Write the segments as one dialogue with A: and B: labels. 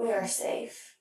A: We are safe.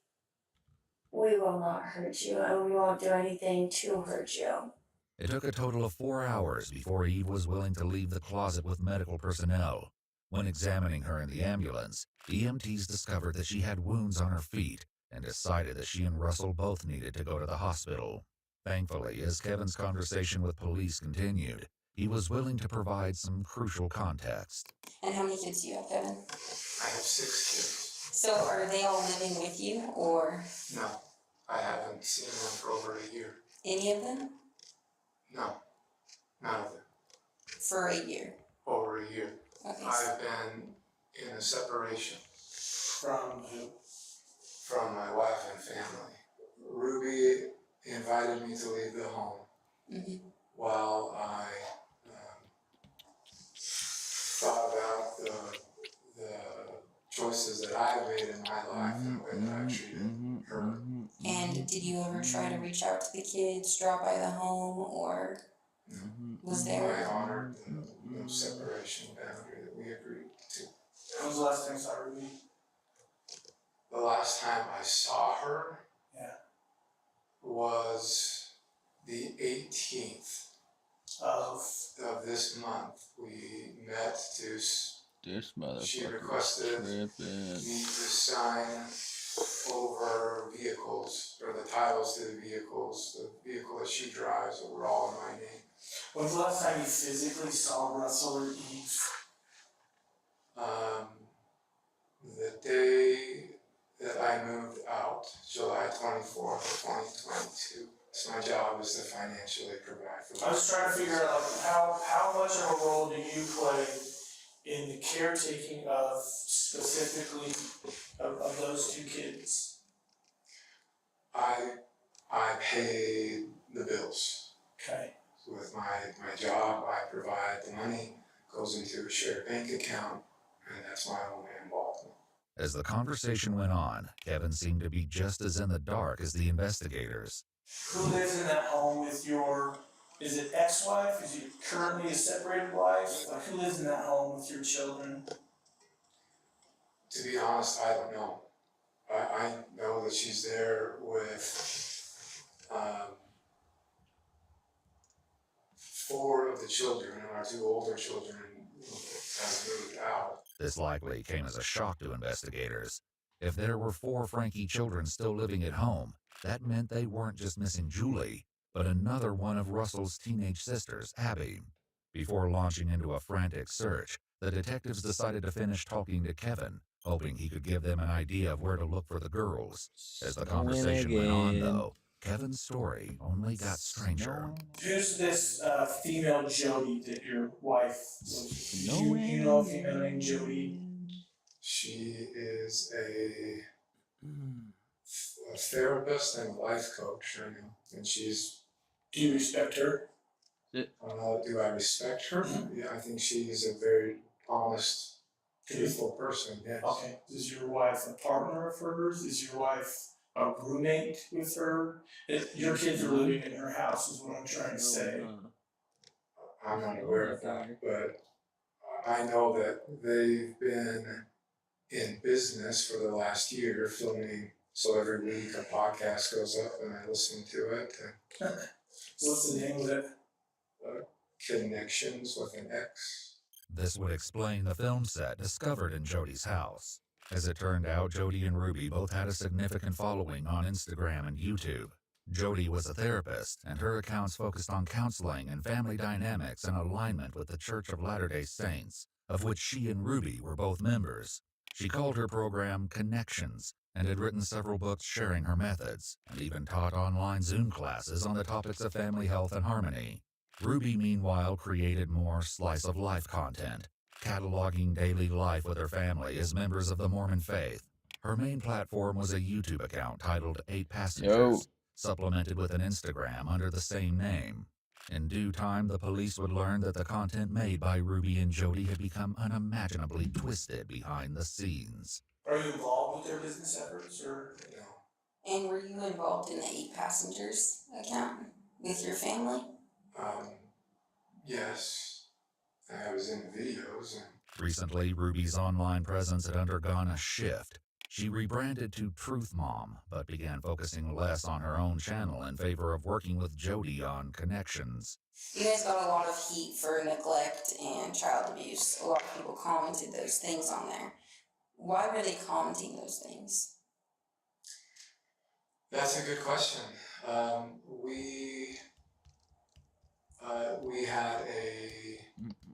A: We will not hurt you, and we won't do anything to hurt you.
B: It took a total of 4 hours before Eve was willing to leave the closet with medical personnel. When examining her in the ambulance, EMTs discovered that she had wounds on her feet and decided that she and Russell both needed to go to the hospital. Thankfully, as Kevin's conversation with police continued, he was willing to provide some crucial context.
C: And how many kids do you have, Kevin?
D: I have 6 kids.
C: So are they all living with you, or?
D: No, I haven't seen them for over a year.
C: Any of them?
D: No, none of them.
C: For a year?
D: Over a year.
C: Okay.
D: I've been in a separation.
E: From who?
D: From my wife and family. Ruby invited me to leave the home while I thought about the choices that I've made in my life and the way that I've treated her.
C: And did you ever try to reach out to the kids, drop by the home, or was there?
D: I honored the separation boundary that we agreed to.
E: When was the last time you saw Ruby?
D: The last time I saw her was the 18th of this month. We met to.
F: This motherfucker.
D: She requested me to sign over vehicles, or the titles to the vehicles. The vehicle that she drives were all in my name.
E: When's the last time you physically saw Russell or Eve?
D: The day that I moved out, July 24th, 2022. So my job is to financially provide for them.
E: I was trying to figure out how much of a role do you play in the caretaking of specifically of those 2 kids?
D: I pay the bills.
E: Okay.
D: With my job, I provide the money, goes into a shared bank account, and that's my only involvement.
B: As the conversation went on, Kevin seemed to be just as in the dark as the investigators.
E: Who lives in that home with your, is it ex-wife? Is it currently a separated wife? Like, who lives in that home with your children?
D: To be honest, I don't know. I know that she's there with 4 of the children, and our 2 older children have moved out.
B: This likely came as a shock to investigators. If there were 4 Frankie children still living at home, that meant they weren't just missing Julie, but another one of Russell's teenage sisters, Abby. Before launching into a frantic search, the detectives decided to finish talking to Kevin, hoping he could give them an idea of where to look for the girls. As the conversation went on, though, Kevin's story only got stranger.
E: Who's this female Jody that your wife was? You know a female named Jody?
D: She is a therapist and life coach, I know, and she's.
E: Do you respect her?
D: Do I respect her? Yeah, I think she is a very honest, truthful person. Yes.
E: Okay. Is your wife a partner of hers? Is your wife a roommate with her? Your kids are living in her house, is what I'm trying to say.
D: I'm not aware of that, but I know that they've been in business for the last year, filming. So every week a podcast goes up and I listen to it.
E: What's the name of it?
D: Connections with an X.
B: This would explain the film set discovered in Jody's house. As it turned out, Jody and Ruby both had a significant following on Instagram and YouTube. Jody was a therapist, and her accounts focused on counseling and family dynamics in alignment with the Church of Latter-day Saints, of which she and Ruby were both members. She called her program Connections, and had written several books sharing her methods, and even taught online Zoom classes on the topics of family health and harmony. Ruby, meanwhile, created more slice-of-life content, cataloging daily life with her family as members of the Mormon faith. Her main platform was a YouTube account titled 8 Passengers, supplemented with an Instagram under the same name. In due time, the police would learn that the content made by Ruby and Jody had become unimaginably twisted behind the scenes.
E: Are you involved with their business efforts, or
D: No.
C: And were you involved in the 8 Passengers account with your family?
D: Yes. I was in the videos.
B: Recently, Ruby's online presence had undergone a shift. She rebranded to Truth Mom, but began focusing less on her own channel in favor of working with Jody on connections.
C: You guys got a lot of heat for neglect and child abuse. A lot of people commented those things on there. Why were they commenting those things?
D: That's a good question. We had a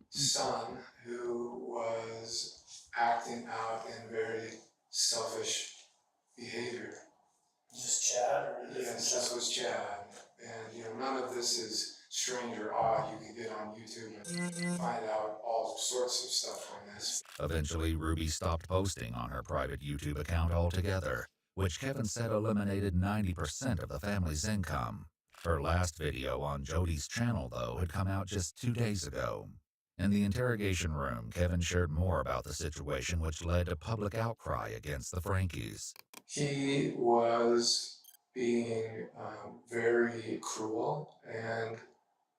D: son who was acting out in very selfish behavior.
E: Just Chad or a different
D: Yes, this was Chad. And none of this is strange or odd. You can get on YouTube and find out all sorts of stuff on this.
B: Eventually, Ruby stopped posting on her private YouTube account altogether, which Kevin said eliminated 90% of the family's income. Her last video on Jody's channel, though, had come out just 2 days ago. In the interrogation room, Kevin shared more about the situation, which led to public outcry against the Frankies.
D: He was being very cruel and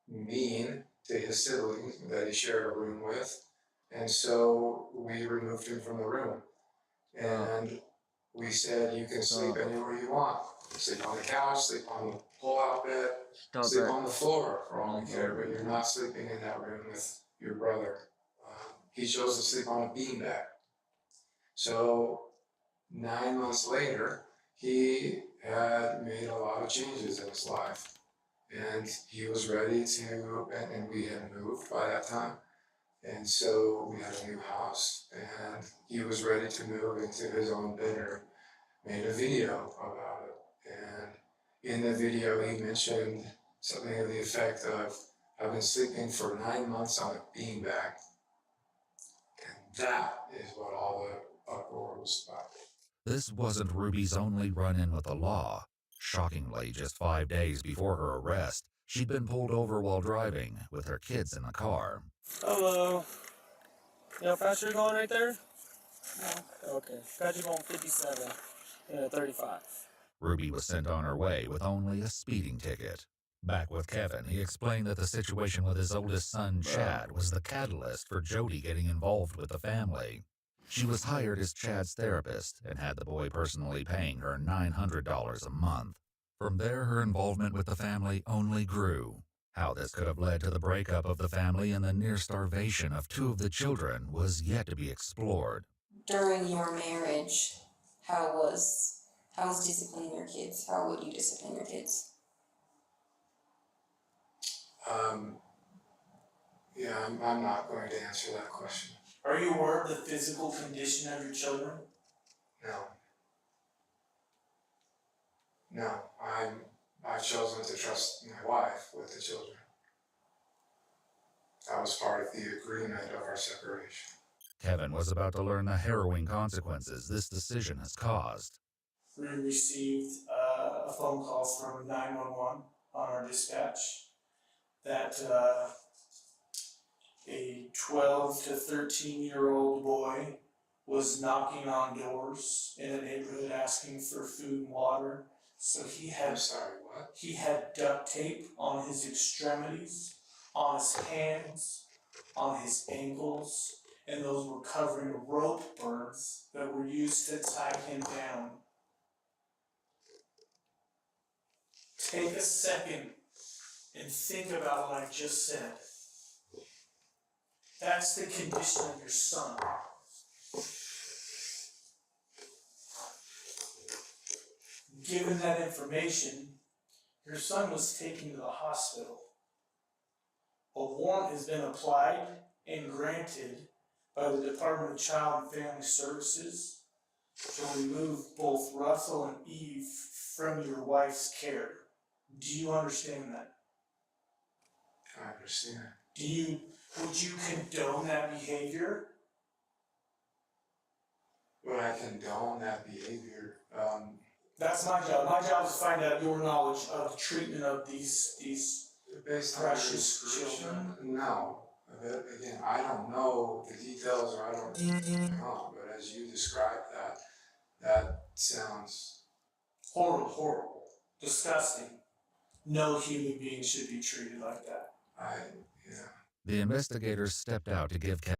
D: mean to his siblings that he shared a room with. And so we removed him from the room. And we said, you can sleep anywhere you want. Sleep on the couch, sleep on the pull-out bed, sleep on the floor for all we care, but you're not sleeping in that room with your brother. He chose to sleep on a beanbag. So 9 months later, he had made a lot of changes in his life. And he was ready to, and we had moved by that time. And so we had a new house, and he was ready to move into his own bedroom. Made a video about it. And in the video, he mentioned something of the effect of, I've been sleeping for 9 months on a beanbag. And that is what all the uproar was about.
B: This wasn't Ruby's only run-in with the law. Shockingly, just 5 days before her arrest, she'd been pulled over while driving, with her kids in the car.
F: Hello. You know how fast you're going right there? No. Okay. Got you going 57 and a 35.
B: Ruby was sent on her way with only a speeding ticket. Back with Kevin, he explained that the situation with his oldest son, Chad, was the catalyst for Jody getting involved with the family. She was hired as Chad's therapist and had the boy personally paying her $900 a month. From there, her involvement with the family only grew. How this could have led to the breakup of the family and the near starvation of 2 of the children was yet to be explored.
C: During your marriage, how was disciplining your kids? How would you discipline your kids?
D: I'm not going to answer that question.
E: Are you aware of the physical condition of your children?
D: No, I've chosen to trust my wife with the children. That was part of the agreement of our separation.
B: Kevin was about to learn the harrowing consequences this decision has caused.
E: We received a phone call from 911 on our dispatch that a 12 to 13-year-old boy was knocking on doors in a neighborhood asking for food and water. So he
D: I'm
E: had
D: sorry, what?
E: He had duct tape on his extremities, on his hands, on his ankles, and those were covering rope burns that were used to tie him down. Take a second and think about what I just said. That's the condition of your son. Given that information, your son was taken to the hospital. A warrant has been applied and granted by the Department of Child and Family Services to remove both Russell and Eve from your wife's care. Do you understand that?
D: I understand.
E: Would you condone that behavior?
D: Would I condone that behavior?
E: That's my job. My job is to find out your knowledge of the treatment of these
D: Based on your
E: precious
D: description,
E: children.
D: no. But again, I don't know the details, or I don't know. But as you described that sounds
E: Horrible. Disgusting. No human being should be treated like that.
B: The investigators stepped out to give Kevin